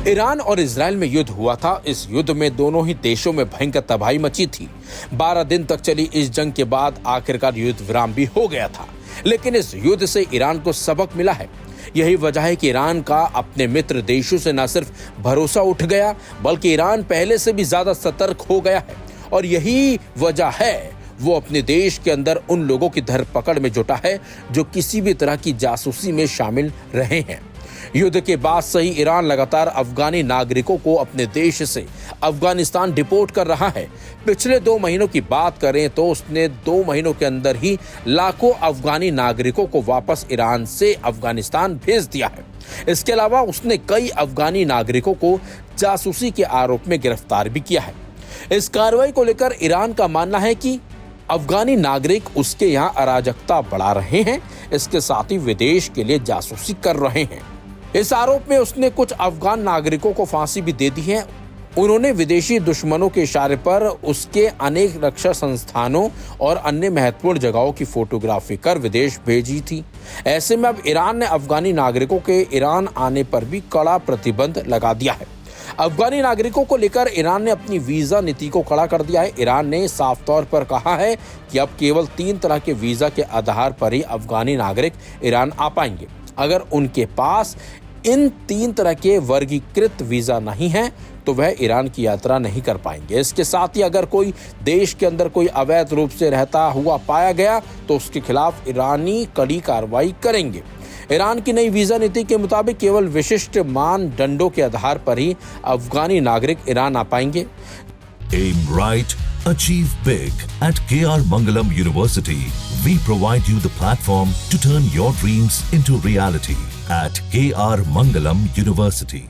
Iran और Israel में युद्ध हुआ था। इस युद्ध में दोनों ही देशों में भयंकर तबाही मची थी। 12 दिन तक चली इस जंग के बाद आखिरकार युद्ध विराम भी हो गया था, लेकिन इस युद्ध से ईरान को सबक मिला है। यही वजह है कि ईरान का अपने मित्र देशों से न सिर्फ भरोसा उठ गया, बल्कि ईरान पहले से भी ज्यादा सतर्क हो गया है। और यही वजह है वो अपने देश के अंदर उन लोगों की धरपकड़ में जुटा है जो किसी भी तरह की जासूसी में शामिल रहे हैं। युद्ध के बाद से ही ईरान लगातार अफगानी नागरिकों को अपने देश से अफगानिस्तान डिपोर्ट कर रहा है। पिछले 2 महीनों की बात करें तो उसने 2 महीनों के अंदर ही लाखों अफगानी नागरिकों को वापस ईरान से अफगानिस्तान भेज दिया है। इसके अलावा उसने कई अफगानी नागरिकों को जासूसी के आरोप में गिरफ्तार भी किया है। इस कार्रवाई को लेकर ईरान का मानना है कि अफगानी नागरिक उसके यहाँ अराजकता बढ़ा रहे हैं, इसके साथ ही विदेश के लिए जासूसी कर रहे हैं। इस आरोप में उसने कुछ अफगान नागरिकों को फांसी भी दे दी है। उन्होंने विदेशी दुश्मनों के इशारे पर उसके अनेक रक्षा संस्थानों और अन्य महत्वपूर्ण जगहों की फोटोग्राफी कर विदेश भेजी थी। ऐसे में अब ईरान ने अफगानी नागरिकों के ईरान आने पर भी कड़ा प्रतिबंध लगा दिया है। अफगानी नागरिकों को लेकर ईरान ने अपनी वीजा नीति को कड़ा कर दिया है। ईरान ने साफ तौर पर कहा है कि अब केवल 3 तरह के वीजा के आधार पर ही अफगानी नागरिक ईरान आ पाएंगे। अगर उनके पास इन 3 तरह के वर्गीकृत वीजा नहीं है तो वह ईरान की यात्रा नहीं कर पाएंगे। इसके साथ ही अगर कोई देश के अंदर कोई अवैध रूप से रहता हुआ पाया गया तो उसके खिलाफ ईरानी कड़ी कार्रवाई करेंगे। ईरान की नई वीजा नीति के मुताबिक केवल विशिष्ट मानदंडों के आधार पर ही अफगानी नागरिक ईरान आ पाएंगे। Aim right, achieve big. At KR Mangalam University, we provide you the platform to turn your dreams into reality. At KR Mangalam University.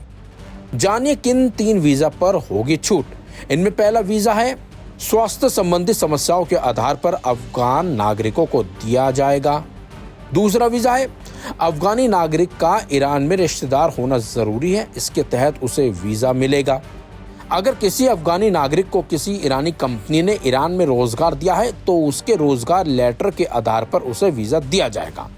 जानिए किन 3 वीजा पर होगी छूट। इनमें पहला वीजा है स्वास्थ्य संबंधी समस्याओं के आधार पर अफगान नागरिकों को दिया जाएगा। दूसरा वीजा है अफगानी नागरिक का ईरान में रिश्तेदार होना जरूरी है, इसके तहत उसे वीजा मिलेगा। अगर किसी अफगानी नागरिक को किसी ईरानी कंपनी ने ईरान में रोजगार दिया है तो उसके रोजगार लेटर के आधार पर उसे वीजा दिया जाएगा।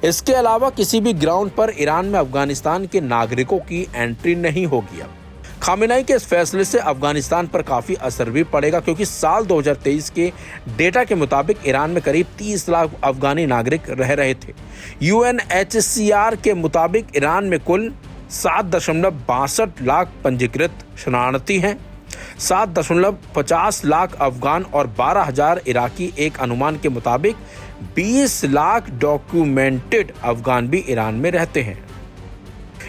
इसके अलावा किसी भी ग्राउंड पर ईरान में अफगानिस्तान के नागरिकों की एंट्री नहीं होगी। अब खामेनेई के इस फैसले से अफगानिस्तान पर काफी असर भी पड़ेगा, क्योंकि साल 2023 के डेटा के मुताबिक ईरान में करीब 30 लाख अफगानी नागरिक रह रहे थे। UNHCR के मुताबिक ईरान में कुल 7.62 लाख पंजीकृत शरणार्थी हैं। 7.50 लाख अफगान और 12,000 इराकी। एक अनुमान के मुताबिक 20 लाख डॉक्यूमेंटेड अफगान भी ईरान में रहते हैं।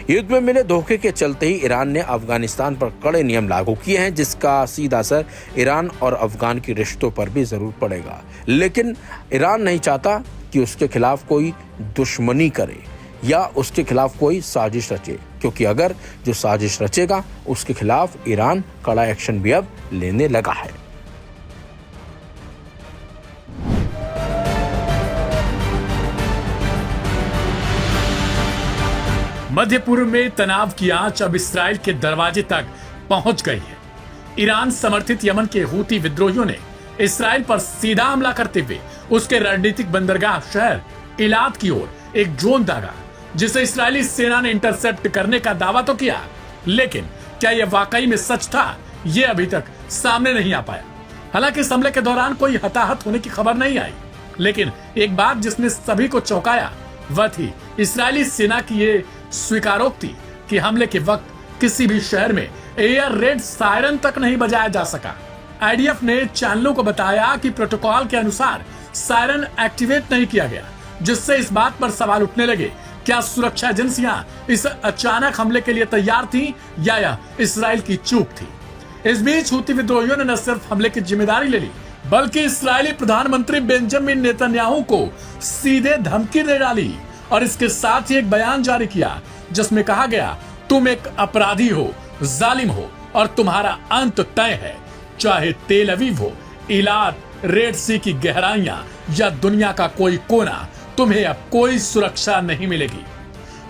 युद्ध में मिले धोखे के चलते ही ईरान ने अफगानिस्तान पर कड़े नियम लागू किए हैं, जिसका सीधा असर ईरान और अफगान के रिश्तों पर भी जरूर पड़ेगा। लेकिन ईरान नहीं चाहता कि उसके खिलाफ कोई दुश्मनी करे या उसके खिलाफ कोई साजिश रचे, क्योंकि अगर जो साजिश रचेगा उसके खिलाफ ईरान कड़ा एक्शन भी अब लेने लगा है। मध्य पूर्व में तनाव की आंच अब इसराइल के दरवाजे तक पहुंच गई है। ईरान समर्थित यमन के हूती विद्रोहियों ने इसराइल पर सीधा हमला करते हुए उसके रणनीतिक बंदरगाह शहर इलाद की ओर एक ड्रोन दागा, जिसे इस्राएली सेना ने इंटरसेप्ट करने का दावा तो किया, लेकिन क्या यह वाकई में सच था, यह अभी तक सामने नहीं आ पाया। हालांकि इस हमले के दौरान कोई हताहत होने की खबर नहीं आई, लेकिन एक बात जिसने सभी को चौंकाया वह थी इस्राएली सेना की ये स्वीकारोक्ति कि हमले के वक्त किसी भी शहर में एयर रेड सायरन तक नहीं बजाया जा सका। IDF ने चैनलों को बताया कि प्रोटोकॉल के अनुसार सायरन एक्टिवेट नहीं किया गया, जिससे इस बात पर सवाल उठने लगे, क्या सुरक्षा एजेंसियां इस अचानक हमले के लिए तैयार थीं या यह इसराइल की चूक थी। इस बीच हूती विद्रोहियों ने न सिर्फ हमले की जिम्मेदारी ले ली, बल्कि इस्राएली प्रधानमंत्री बेंजामिन नेतन्याहू को सीधे धमकी दे डाली और इसके साथ ही एक बयान जारी किया, जिसमें कहा गया, तुम एक अपराधी हो, जालिम हो और तुम्हारा अंत तय है। चाहे तेल अवीव हो, इलाद, रेड सी की गहराइयां या दुनिया का कोई कोना, तुम्हें अब कोई सुरक्षा नहीं मिलेगी।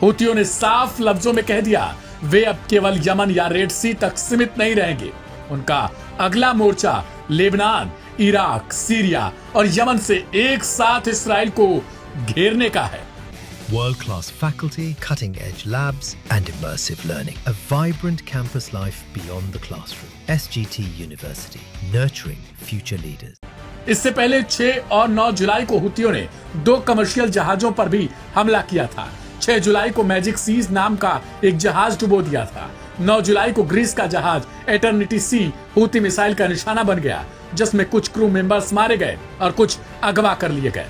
हूतियों ने साफ लफ्जों में कह दिया, वे अब केवल यमन या रेड सी तक सीमित नहीं रहेंगे। उनका अगला मोर्चा लेबनान, इराक, सीरिया और यमन से एक साथ इसराइल को घेरने का है। World-class faculty, cutting-edge labs, and immersive learning. A vibrant campus life beyond the classroom. SGT University, nurturing future leaders. इससे पहले 6 और 9 जुलाई को हुतियों ने 2 कमर्शियल जहाजों पर भी हमला किया था। 6 जुलाई को मैजिक सीज नाम का एक जहाज डुबो दिया था। 9 जुलाई को ग्रीस का जहाज एटर्निटी सी हुती मिसाइल का निशाना बन गया, जिसमें कुछ क्रू मेंबर्स मारे गए और कुछ अगवा कर लिए गए।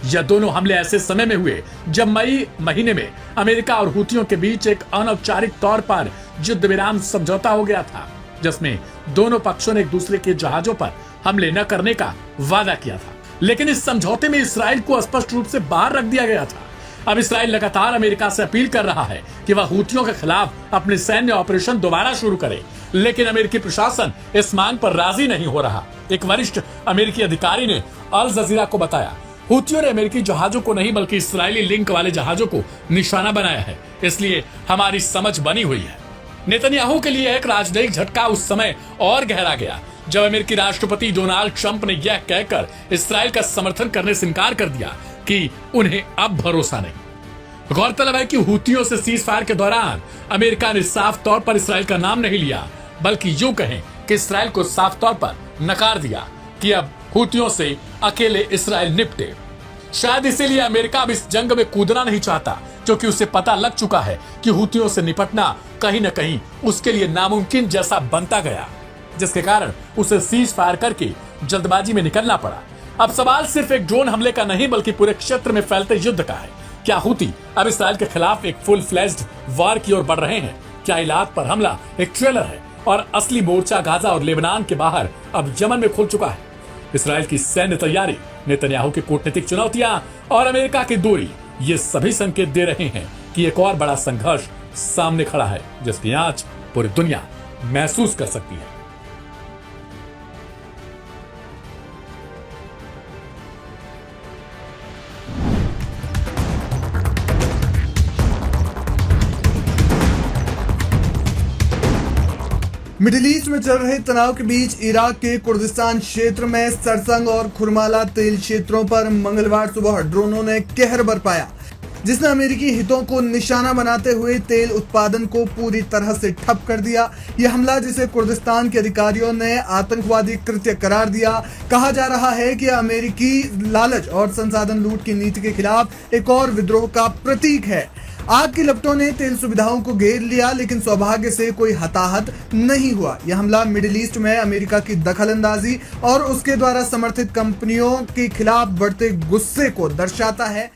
यह दोनों हमले ऐसे समय में हुए जब मई महीने में अमेरिका और हुतियों के बीच एक अनौपचारिक तौर पर युद्ध विराम समझौता हो गया था, जिसमें दोनों पक्षों ने एक दूसरे के जहाजों पर हमले न करने का वादा किया था। लेकिन इस समझौते में इसराइल को स्पष्ट रूप से बाहर रख दिया गया था। अब इसराइल लगातार अमेरिका से अपील कर रहा है कि वह हुतियों के खिलाफ अपने सैन्य ऑपरेशन दोबारा शुरू करे, लेकिन अमेरिकी प्रशासन इस मांग पर राजी नहीं हो रहा। एक वरिष्ठ अमेरिकी अधिकारी ने अल जजीरा को बताया, हुतियों ने अमेरिकी जहाजों को नहीं बल्कि इसराइली लिंक वाले जहाजों को निशाना बनाया है, इसलिए हमारी समझ बनी हुई है। नेतन्याहू के लिए एक राजनयिक झटका उस समय और गहरा गया जब अमेरिकी राष्ट्रपति डोनाल्ड ट्रंप ने यह कहकर इसराइल का समर्थन करने से इनकार कर दिया कि उन्हें अब भरोसा नहीं। गौरतलब है कि हुतियों से सीज फायर के दौरान अमेरिका ने साफ तौर पर इसराइल का नाम नहीं लिया, बल्कि यूं कहें कि इसराइल को साफ तौर पर नकार दिया कि अब हुतियों से अकेले इसराइल निपटे। शायद इसीलिए अमेरिका अब इस जंग में कूदना नहीं चाहता, क्योंकि उसे पता लग चुका है कि हुतियों से निपटना कहीं न कहीं उसके लिए नामुमकिन जैसा बनता गया, जिसके कारण उसे सीज फायर करके जल्दबाजी में निकलना पड़ा। अब सवाल सिर्फ एक ड्रोन हमले का नहीं बल्कि पूरे क्षेत्र में फैलते युद्ध का है। क्या हुती अब इसराइल के खिलाफ एक फुल फ्लेज्ड वार की ओर बढ़ रहे हैं? क्या इलाद पर हमला एक ट्रेलर है और असली मोर्चा गाजा और लेबनान के बाहर अब यमन में खुल चुका है? इसराइल की सैन्य तैयारी, नेतन्याहू की कूटनीतिक चुनौतियां और अमेरिका की दूरी, ये सभी संकेत दे रहे हैं कि एक और बड़ा संघर्ष सामने खड़ा है, जिसकी आंच पूरी दुनिया महसूस कर सकती है। मिडिल ईस्ट में चल रहे तनाव के बीच इराक के कुर्दिस्तान क्षेत्र में सरसंग और खुरमाला तेल क्षेत्रों पर मंगलवार सुबह ड्रोनों ने कहर बरपाया, जिसने अमेरिकी हितों को निशाना बनाते हुए तेल उत्पादन को पूरी तरह से ठप कर दिया। यह हमला, जिसे कुर्दिस्तान के अधिकारियों ने आतंकवादी कृत्य करार दिया, कहा जा रहा है कि अमेरिकी लालच और संसाधन लूट की नीति के खिलाफ एक और विद्रोह का प्रतीक है। आग की लपटों ने तेल सुविधाओं को घेर लिया, लेकिन सौभाग्य से कोई हताहत नहीं हुआ। यह हमला मिडिल ईस्ट में अमेरिका की दखलंदाजी और उसके द्वारा समर्थित कंपनियों के खिलाफ बढ़ते गुस्से को दर्शाता है।